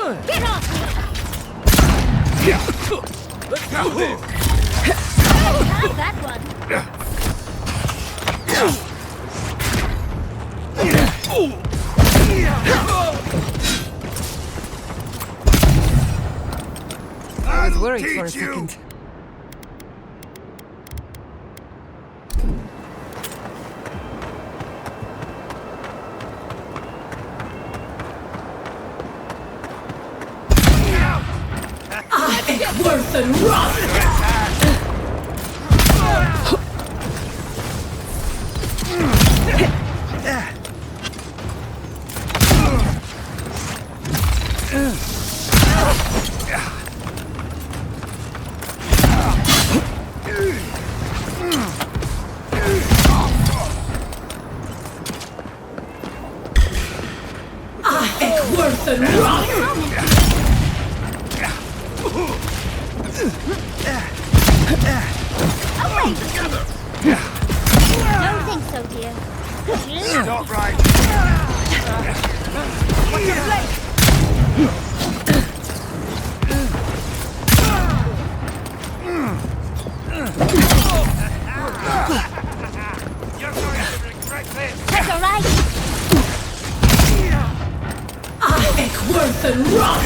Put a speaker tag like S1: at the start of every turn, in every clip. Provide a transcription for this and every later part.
S1: Get off me!
S2: Let's go there!
S1: Have that one!
S3: I was worried for a second.
S4: Worth and rot! Worth and rot!
S1: Don't think so, dear.
S2: Not right!
S3: What's your place?
S2: You're going to regret this!
S1: That's all right.
S4: Worth and rot!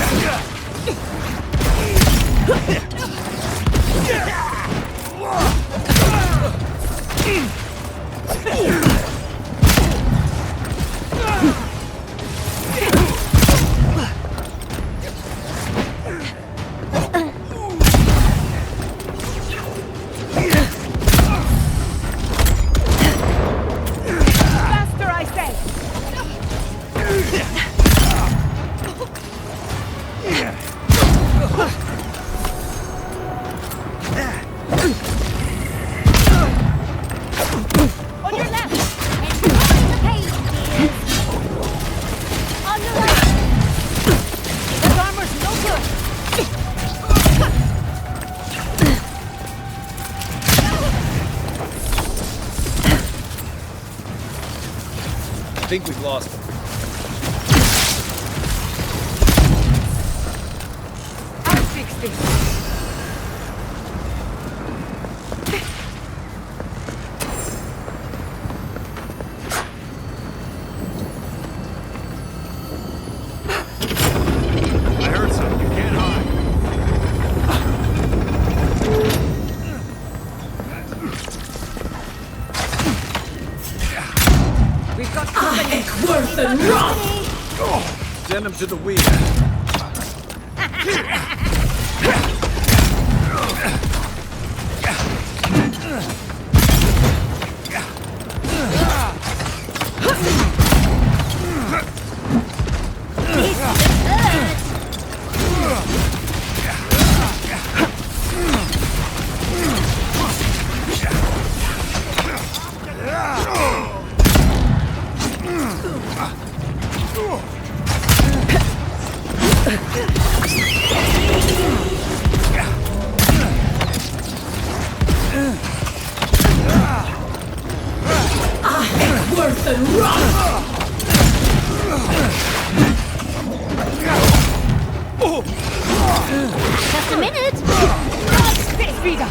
S3: Faster, I say!
S1: On your left. And join the page, dear. On your right.
S3: That armor's no good!
S2: I think we've lost him.
S3: I'll fix this!
S2: I heard something. You can't hide.
S3: We've got company!
S4: Worth and rot!
S2: Send him to the wheel.
S4: Worth and rot!
S1: Just a minute.
S3: Stay speed up!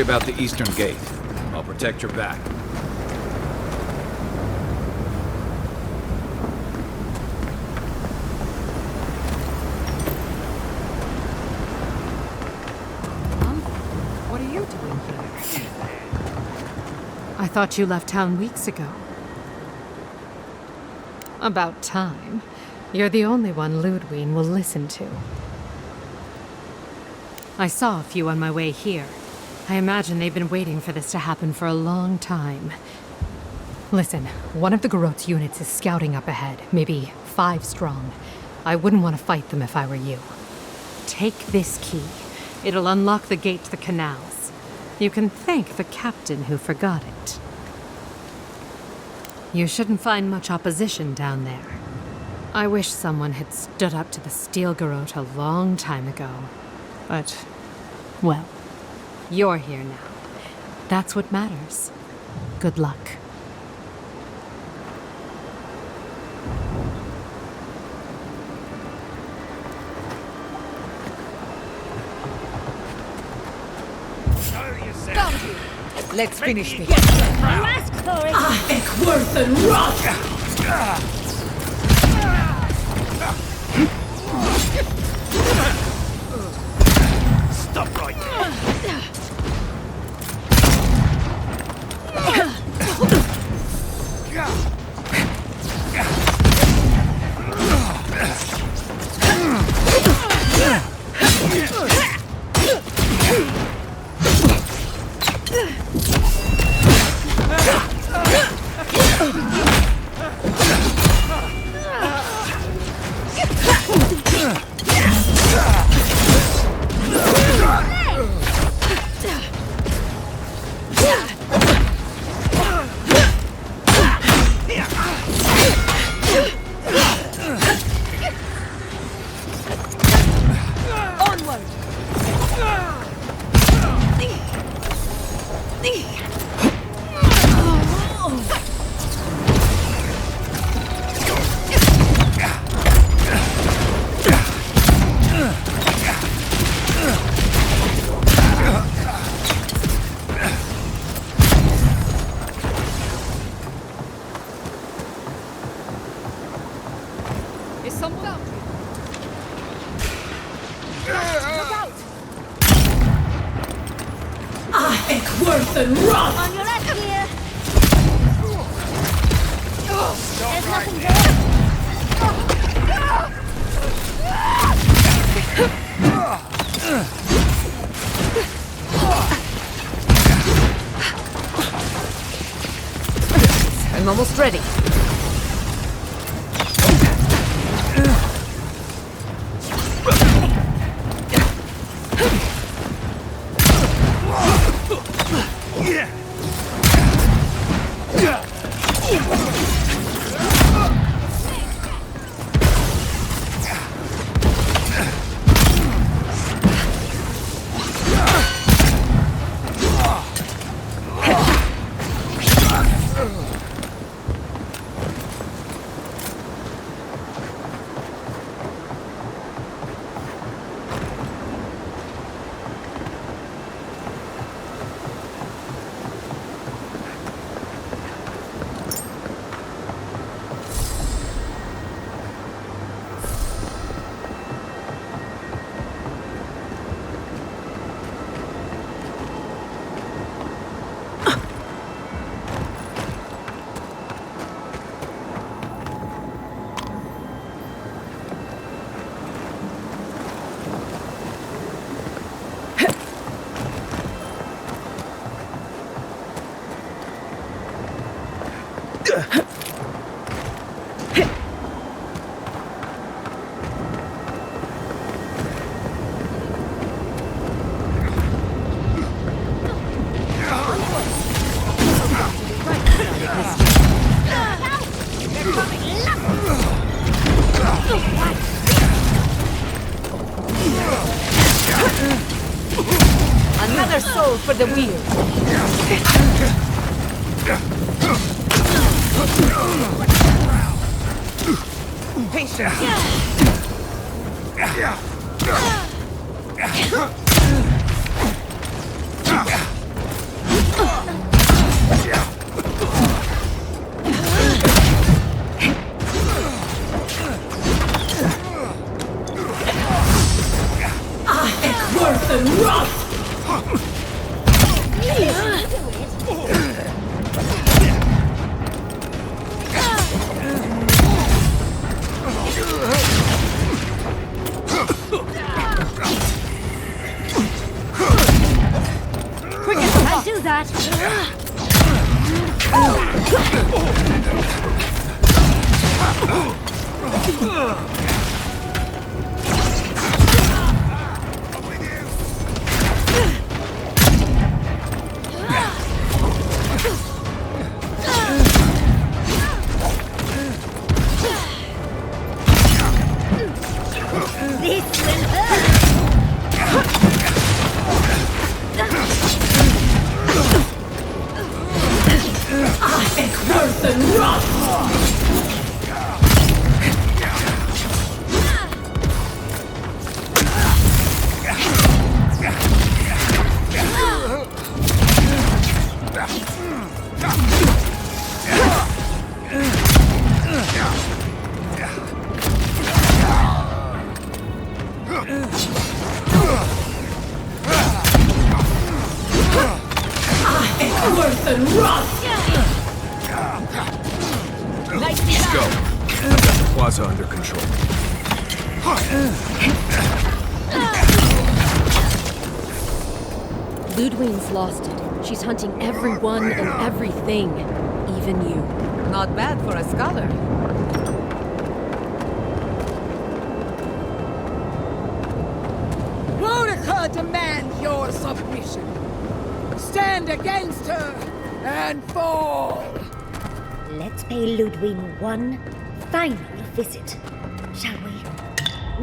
S5: about the eastern gate. I'll protect your back.
S3: What are you doing here? I thought you left town weeks ago. About time. You're the only one Lodwyn will listen to. I saw a few on my way here. I imagine they've been waiting for this to happen for a long time. Listen, one of the Garrote's units is scouting up ahead, maybe 5 strong. I wouldn't want to fight them if I were you. Take this key. It'll unlock the gate to the canals. You can thank the captain who forgot it. You shouldn't find much opposition down there. I wish someone had stood up to the Steel Garrote a long time ago. But, well, you're here now. That's what matters. Good luck.
S2: Show yourself.
S3: Let's finish this.
S1: You asked for it.
S4: Ek worth and rot!
S2: Stop right there.
S3: Is someone out?
S4: Ek worth and rot!
S1: On your left here. There's nothing there.
S3: I'm almost ready. Another soul for the wheel. Patience.
S4: Worth and rot! Worth and rot!
S5: Let's go. I've got the plaza under control.
S6: Lodwyn's lost it. She's hunting everyone and everything, even you.
S7: Not bad for a scholar.
S8: Woedica demands your submission. Stand against her and fall.
S1: Let's pay Lodwyn one final visit, shall we?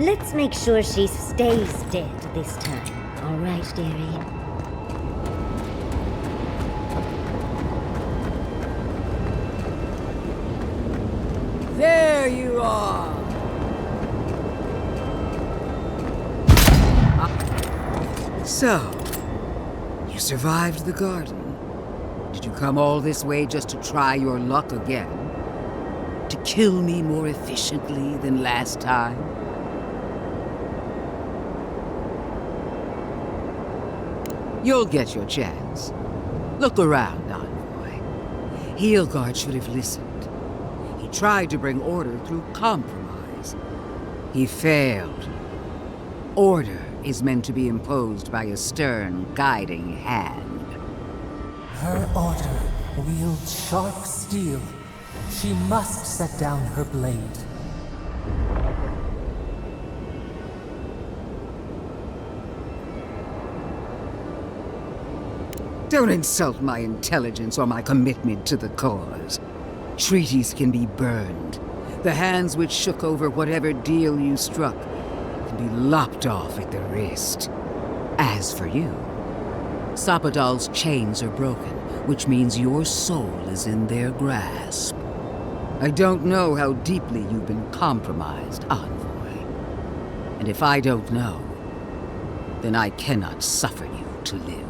S1: Let's make sure she stays dead this time. All right, dearie?
S8: There you are. So, you survived the garden. Did you come all this way just to try your luck again? To kill me more efficiently than last time? You'll get your chance. Look around, envoy. Heelguard should have listened. He tried to bring order through compromise. He failed. Order is meant to be imposed by a stern, guiding hand.
S9: Her order wields sharp steel. She must set down her blade.
S8: Don't insult my intelligence or my commitment to the cause. Treaties can be burned. The hands which shook over whatever deal you struck can be lopped off at the wrist. As for you, Sapadal's chains are broken, which means your soul is in their grasp. I don't know how deeply you've been compromised, envoy. And if I don't know, then I cannot suffer you to live.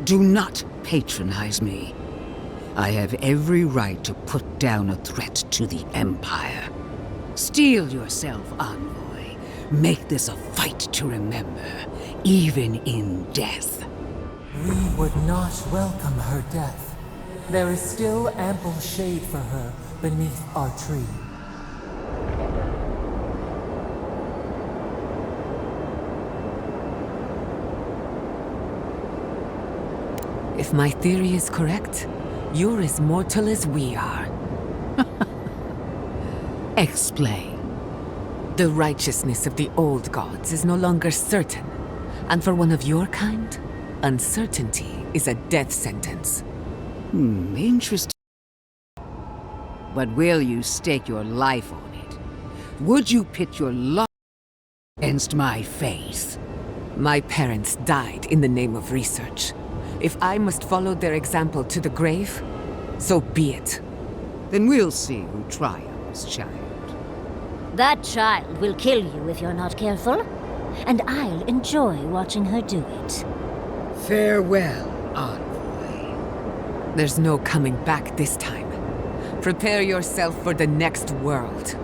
S8: Do not patronize me. I have every right to put down a threat to the Empire. Steel yourself, envoy. Make this a fight to remember, even in death.
S9: We would not welcome her death. There is still ample shade for her beneath our tree.
S7: If my theory is correct, you're as mortal as we are.
S8: Explain.
S7: The righteousness of the old gods is no longer certain. And for one of your kind, uncertainty is a death sentence.
S8: Interesting. But will you stake your life on it? Would you pit your life against my faith?
S7: My parents died in the name of research. If I must follow their example to the grave, so be it.
S8: Then we'll see who triumphs, child.
S1: That child will kill you if you're not careful, and I'll enjoy watching her do it.
S8: Farewell, envoy.
S7: There's no coming back this time. Prepare yourself for the next world.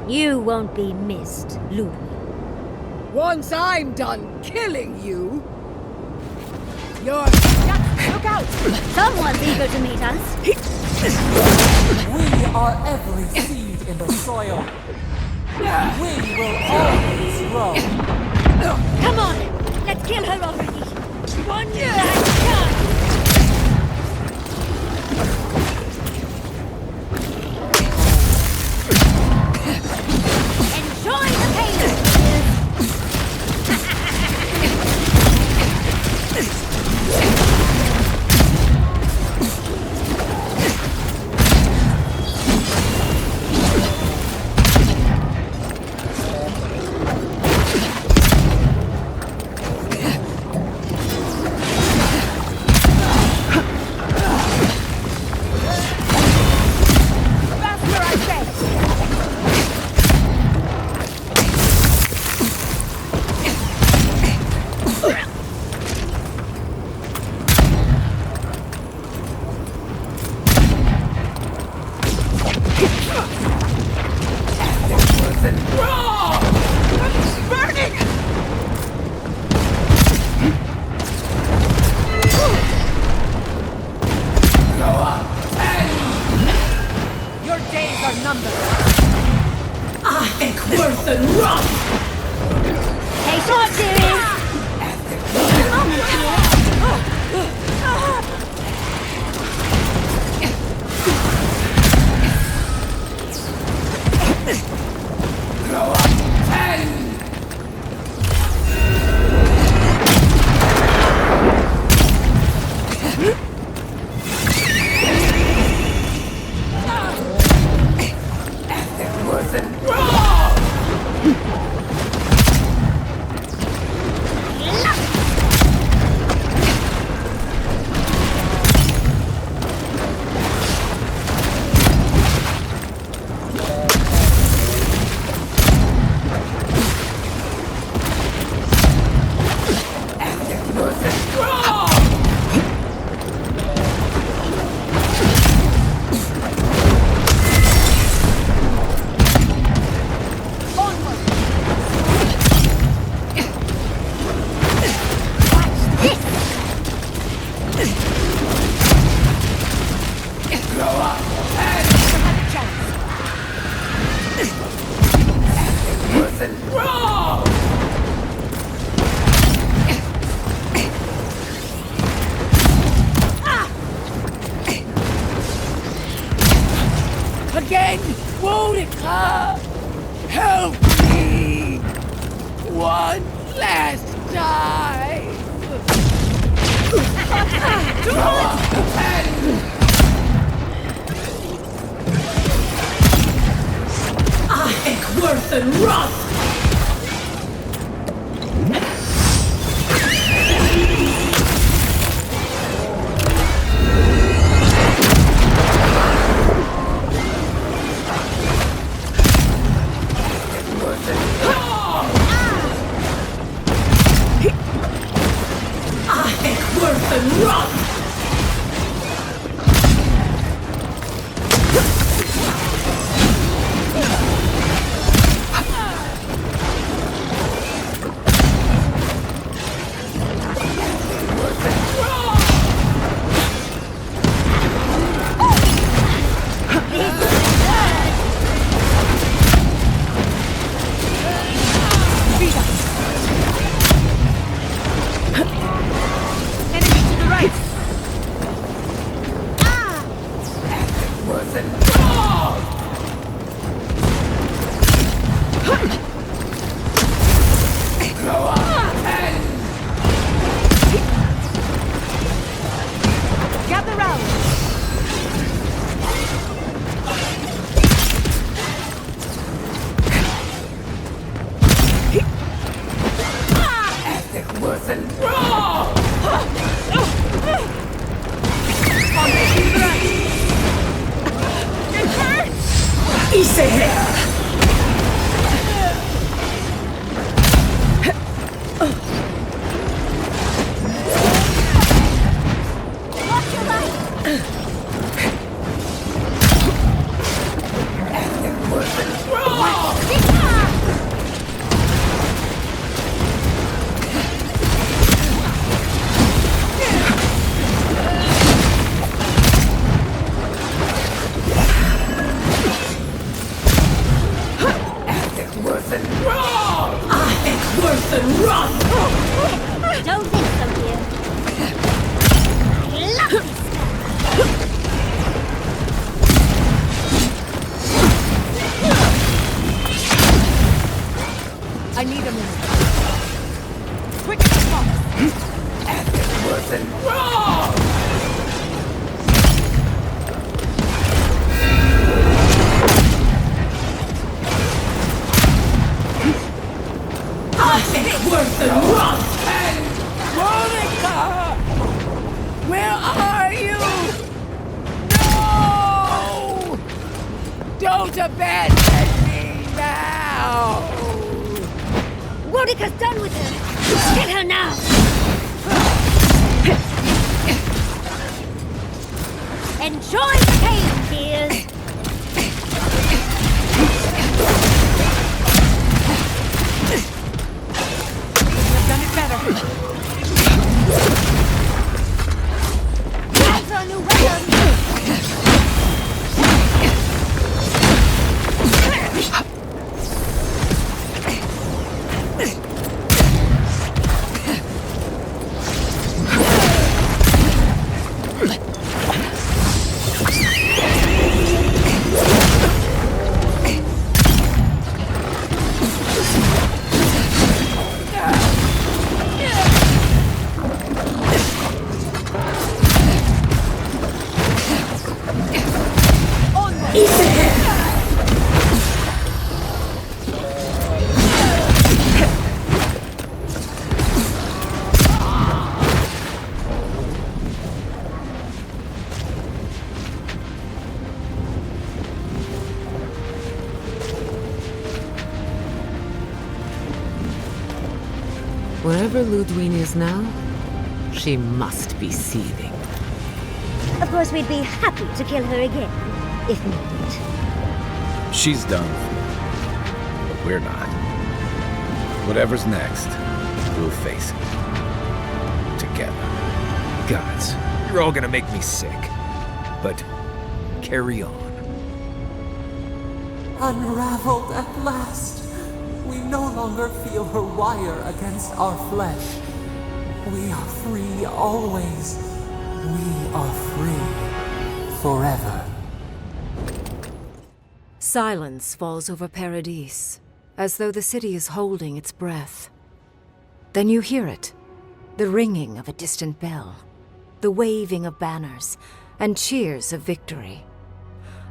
S1: You won't be missed, Lodwyn.
S8: Once I'm done killing you, you're...
S1: Look out! Someone's eager to meet us.
S9: We are every seed in the soil. We will always grow.
S1: Come on! Let's kill her already! One last chance! Enjoy the pain!
S2: Again! Woedica! Help me! One last time!
S4: Worth and wrath! Worth and wrath! worse than rot!
S1: Don't think so, dear. I love this spell.
S6: I need a minute. Quick response!
S4: Worse than rot! Worse than rot!
S8: Woedica! Where are you? No! Don't abandon me now!
S1: Woedica's done with her. Get her now. Enjoy the pain, dears.
S6: Done it better.
S1: That's our new weapon.
S7: Wherever Lodwyn is now, she must be seething.
S1: Of course, we'd be happy to kill her again, if needed.
S5: She's done. But we're not. Whatever's next, we'll face it. Together. Gods, you're all gonna make me sick. But carry on.
S9: Unraveled at last. We no longer feel her wire against our flesh. We are free always. We are free forever.
S6: Silence falls over Paradis, as though the city is holding its breath. Then you hear it, the ringing of a distant bell, the waving of banners, and cheers of victory.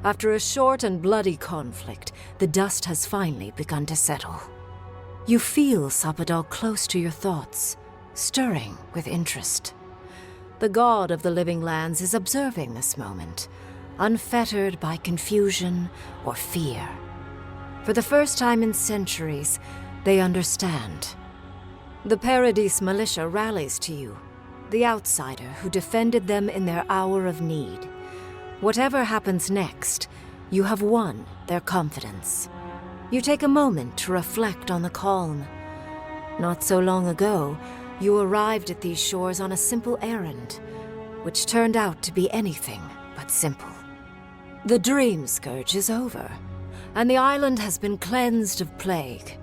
S6: After a short and bloody conflict, the dust has finally begun to settle. You feel Sapadal close to your thoughts, stirring with interest. The god of the living lands is observing this moment, unfettered by confusion or fear. For the first time in centuries, they understand. The Paradis militia rallies to you, the outsider who defended them in their hour of need. Whatever happens next, you have won their confidence. You take a moment to reflect on the calm. Not so long ago, you arrived at these shores on a simple errand, which turned out to be anything but simple. The dream scourge is over, and the island has been cleansed of plague.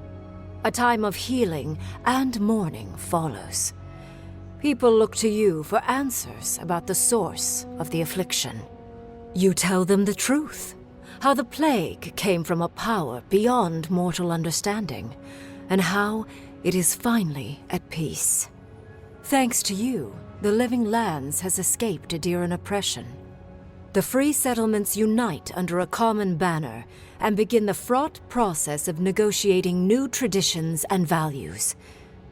S6: A time of healing and mourning follows. People look to you for answers about the source of the affliction. You tell them the truth, how the plague came from a power beyond mortal understanding, and how it is finally at peace. Thanks to you, the living lands has escaped Adiran oppression. The free settlements unite under a common banner and begin the fraught process of negotiating new traditions and values.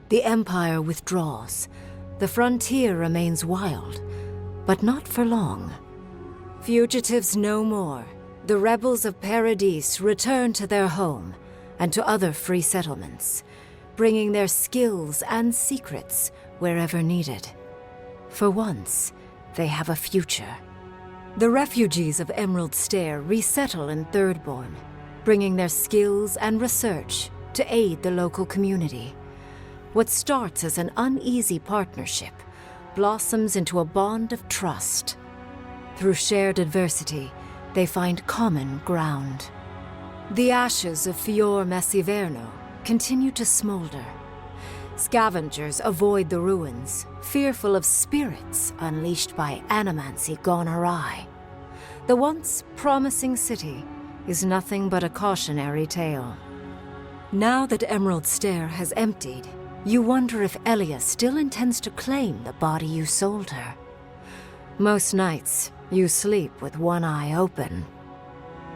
S6: The Empire withdraws. The frontier remains wild, but not for long. Fugitives no more. The rebels of Paradis return to their home and to other free settlements, bringing their skills and secrets wherever needed. For once, they have a future. The refugees of Emerald Stair resettle in Thirdborn, bringing their skills and research to aid the local community. What starts as an uneasy partnership blossoms into a bond of trust. Through shared adversity, they find common ground. The ashes of Fior Messiverno continue to smolder, Scavengers avoid the ruins, fearful of spirits unleashed by animancy gone awry. The once promising city is nothing but a cautionary tale. Now that Emerald Stair has emptied, you wonder if Elia still intends to claim the body you sold her. Most nights, you sleep with one eye open.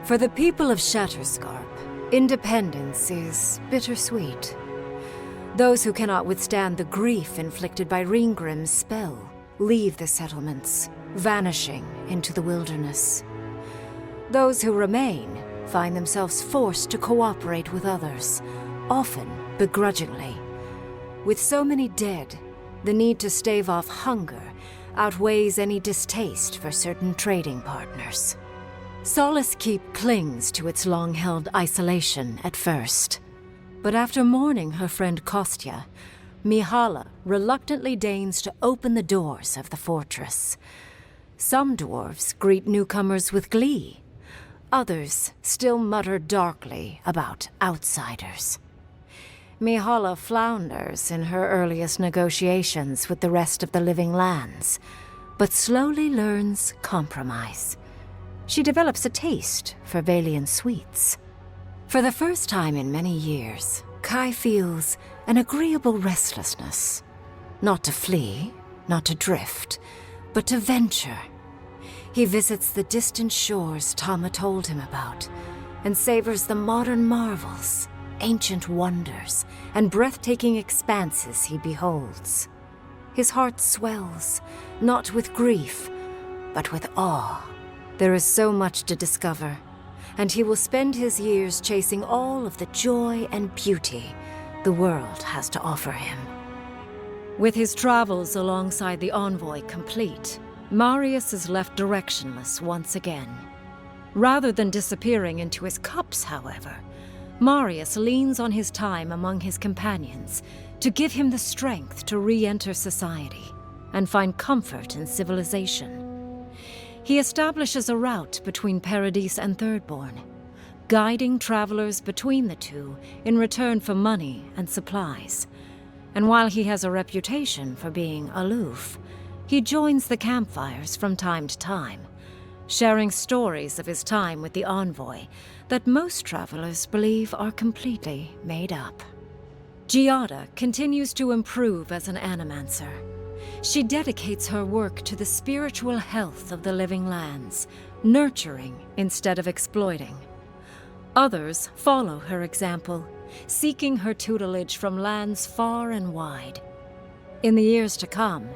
S6: For the people of Shatterscarp, independence is bittersweet. Those who cannot withstand the grief inflicted by Ringgrim's spell leave the settlements, vanishing into the wilderness. Those who remain find themselves forced to cooperate with others, often begrudgingly. With so many dead, the need to stave off hunger outweighs any distaste for certain trading partners. Solace Keep clings to its long-held isolation at first. But after mourning her friend Kostya, Mihala reluctantly deigns to open the doors of the fortress. Some dwarves greet newcomers with glee. Others still mutter darkly about outsiders. Mihala flounders in her earliest negotiations with the rest of the living lands, but slowly learns compromise. She develops a taste for Valian sweets. For the first time in many years, Kai feels an agreeable restlessness. Not to flee, not to drift, but to venture. He visits the distant shores Tama told him about, and savors the modern marvels, ancient wonders, and breathtaking expanses he beholds. His heart swells, not with grief, but with awe. There is so much to discover, and he will spend his years chasing all of the joy and beauty the world has to offer him. With his travels alongside the envoy complete, Marius is left directionless once again. Rather than disappearing into his cups, however, Marius leans on his time among his companions to give him the strength to re-enter society and find comfort in civilization. He establishes a route between Paradis and Thirdborn, guiding travelers between the two in return for money and supplies. And while he has a reputation for being aloof, he joins the campfires from time to time, sharing stories of his time with the envoy that most travelers believe are completely made up. Giatta continues to improve as an animancer. She dedicates her work to the spiritual health of the living lands, nurturing instead of exploiting. Others follow her example, seeking her tutelage from lands far and wide. In the years to come,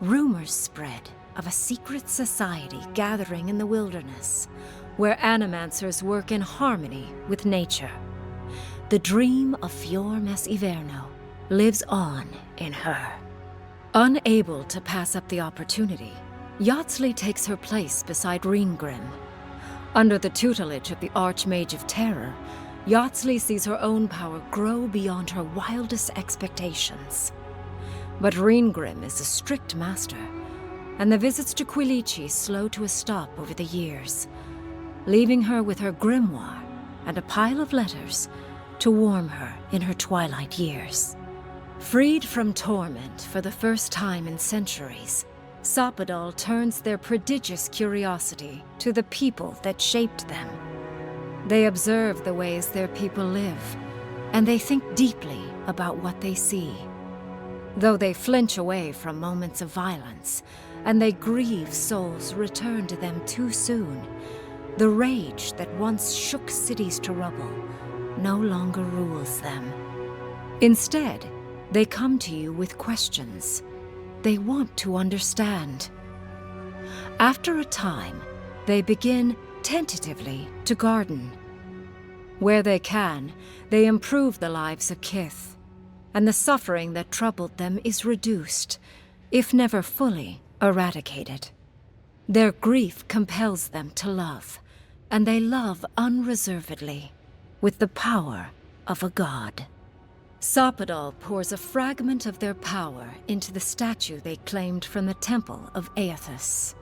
S6: rumors spread of a secret society gathering in the wilderness, where animancers work in harmony with nature. The dream of Fior Mes Iverno lives on in her. Unable to pass up the opportunity, Yatsley takes her place beside Ringgrim. Under the tutelage of the Archmage of Terror, Yatsley sees her own power grow beyond her wildest expectations. But Ringgrim is a strict master, and the visits to Quilici slow to a stop over the years, leaving her with her grimoire and a pile of letters to warm her in her twilight years. Freed from torment for the first time in centuries, Soppadal turns their prodigious curiosity to the people that shaped them. They observe the ways their people live, and they think deeply about what they see. Though they flinch away from moments of violence, and they grieve souls returned to them too soon, the rage that once shook cities to rubble no longer rules them. Instead, they come to you with questions. They want to understand. After a time, they begin, tentatively, to garden. Where they can, they improve the lives of Kith, and the suffering that troubled them is reduced, if never fully eradicated. Their grief compels them to love, and they love unreservedly, with the power of a god. Soppadal pours a fragment of their power into the statue they claimed from the temple of Aethys.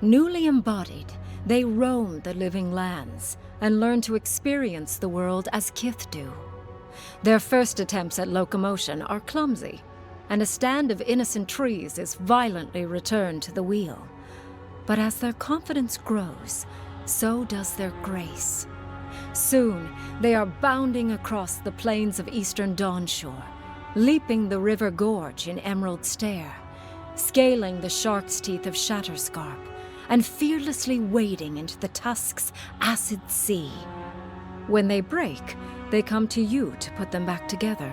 S6: Newly embodied, they roam the living lands and learn to experience the world as Kith do.
S10: Their first attempts at locomotion are clumsy, and a stand of innocent trees is violently returned to the wheel. But as their confidence grows, so does their grace. Soon, they are bounding across the plains of eastern Dawnshore, leaping the river gorge in Emerald Stair, scaling the shark's teeth of Shatterscarp, and fearlessly wading into the Tusk's acid sea. When they break, they come to you to put them back together.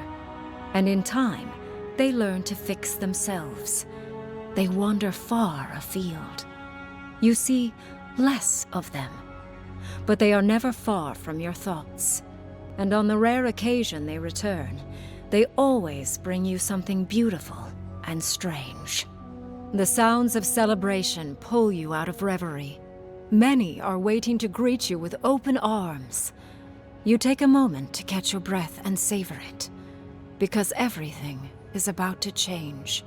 S10: And in time, they learn to fix themselves. They wander far afield. You see less of them, but they are never far from your thoughts. And on the rare occasion they return, they always bring you something beautiful and strange. The sounds of celebration pull you out of reverie. Many are waiting to greet you with open arms. You take a moment to catch your breath and savor it, because everything is about to change.